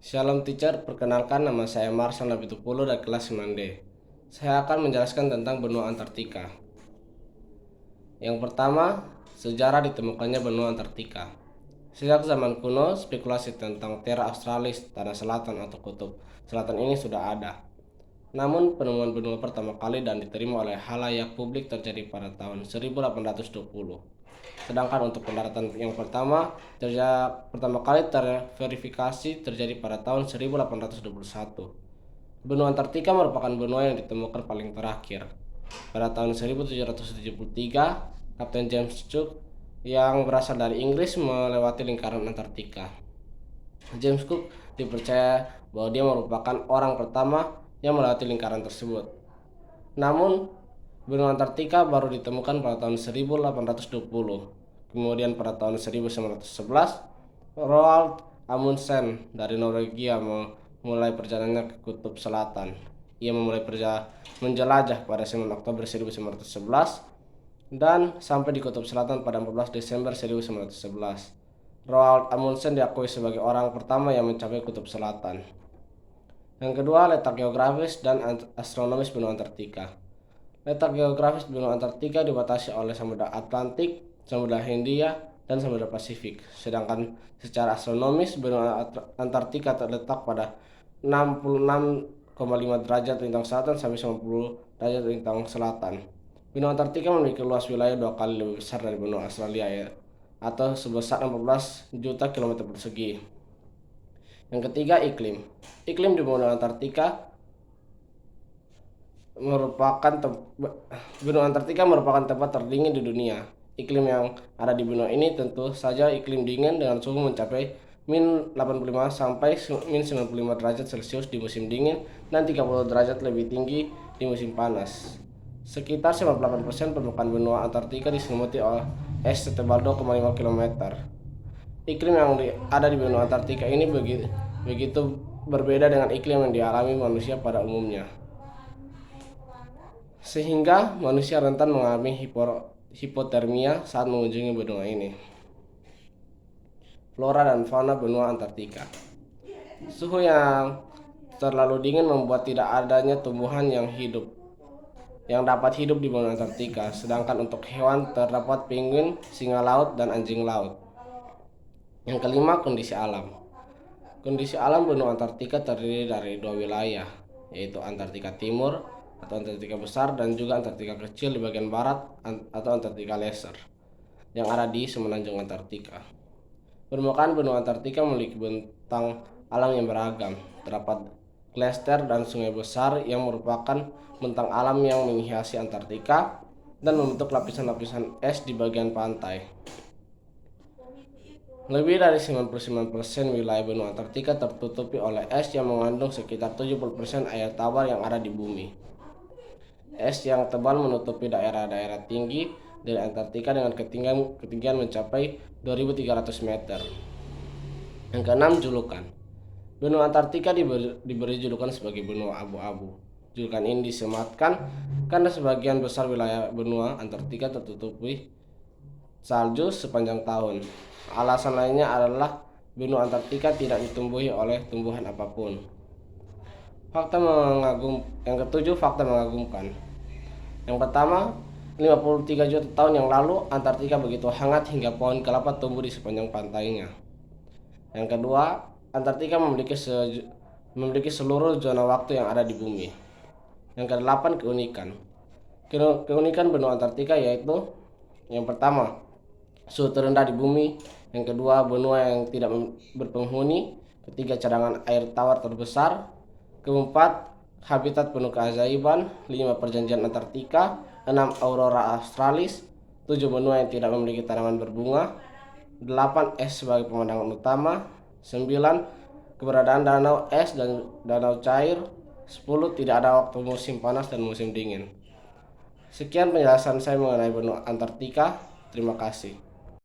Shalom teacher, perkenalkan nama saya Marsan Labitupulo dari kelas 9D. Saya akan menjelaskan tentang benua Antartika. Yang pertama, sejarah ditemukannya benua Antartika. Sejak zaman kuno, spekulasi tentang Terra Australis, tanah selatan atau kutub selatan ini sudah ada. Namun, penemuan benua pertama kali dan diterima oleh halayak publik terjadi pada tahun 1820. Sedangkan untuk pendaratan yang pertama kali terverifikasi terjadi pada tahun 1821. Benua Antartika merupakan benua yang ditemukan paling terakhir. Pada tahun 1773, Kapten James Cook yang berasal dari Inggris melewati lingkaran Antartika. James Cook dipercaya bahwa dia merupakan orang pertama yang melewati lingkaran tersebut. Namun, benua Antartika baru ditemukan pada tahun 1820. Kemudian pada tahun 1911, Roald Amundsen dari Norwegia memulai perjalanannya ke kutub selatan. Ia memulai menjelajah pada 9 Oktober 1911 dan sampai di kutub selatan pada 14 Desember 1911. Roald Amundsen diakui sebagai orang pertama yang mencapai kutub selatan. Yang kedua, letak geografis dan astronomis benua Antartika. Letak geografis benua Antartika dibatasi oleh Samudra Atlantik, Samudra Hindia, dan Samudra Pasifik. Sedangkan secara astronomis, benua Antartika terletak pada 66,5 derajat lintang selatan sampai 90 derajat lintang selatan. Benua Antartika memiliki luas wilayah 2 kali lebih besar dari benua Australia, atau sebesar 14 juta km persegi. Yang ketiga, iklim. Iklim di benua Antartika benua Antartika merupakan tempat terdingin di dunia. Iklim yang ada di benua ini tentu saja iklim dingin dengan suhu mencapai min 85 sampai min 95 derajat Celcius di musim dingin dan 30 derajat lebih tinggi di musim panas. Sekitar 98% permukaan benua Antartika diselimuti oleh es setebal 2,5 km. Iklim yang ada di benua Antartika ini begitu berbeda dengan iklim yang dialami manusia pada umumnya, sehingga manusia rentan mengalami hipotermia saat mengunjungi benua ini. Flora dan fauna benua Antartika. Suhu yang terlalu dingin membuat tidak adanya tumbuhan yang dapat hidup di benua Antartika, sedangkan untuk hewan terdapat penguin, singa laut, dan anjing laut. Yang kelima, kondisi alam. Kondisi alam benua Antartika terdiri dari 2 wilayah, yaitu Antartika Timur atau Antartika Besar dan juga Antartika Kecil di bagian barat atau Antartika Lesser yang ada di semenanjung Antartika. Permukaan benua Antartika memiliki bentang alam yang beragam. Terdapat glacier dan sungai besar yang merupakan bentang alam yang menghiasi Antartika dan membentuk lapisan-lapisan es di bagian pantai. Lebih dari 99% wilayah benua Antartika tertutupi oleh es yang mengandung sekitar 70% air tawar yang ada di bumi. Es yang tebal menutupi daerah-daerah tinggi dari Antartika dengan ketinggian mencapai 2.300 meter. Yang keenam, julukan. Benua Antartika diberi julukan sebagai benua abu-abu. Julukan ini disematkan karena sebagian besar wilayah benua Antartika tertutupi salju sepanjang tahun. Alasan lainnya adalah benua Antartika tidak ditumbuhi oleh tumbuhan apapun. Yang ketujuh, fakta mengagumkan. Yang pertama, 53 juta tahun yang lalu Antartika begitu hangat hingga pohon kelapa tumbuh di sepanjang pantainya. Yang kedua, Antartika memiliki seluruh zona waktu yang ada di bumi. Yang kedelapan, keunikan. Keunikan benua Antartika yaitu yang pertama, suhu terendah di bumi. Yang kedua, benua yang tidak berpenghuni. Ketiga, cadangan air tawar terbesar. Keempat, habitat penuh keajaiban. 5, perjanjian Antartika. 6, aurora australis. 7, benua yang tidak memiliki tanaman berbunga. 8, es sebagai pemandangan utama. 9, keberadaan danau es dan danau cair. 10, tidak ada waktu musim panas dan musim dingin. Sekian penjelasan saya mengenai benua Antartika. Terima kasih.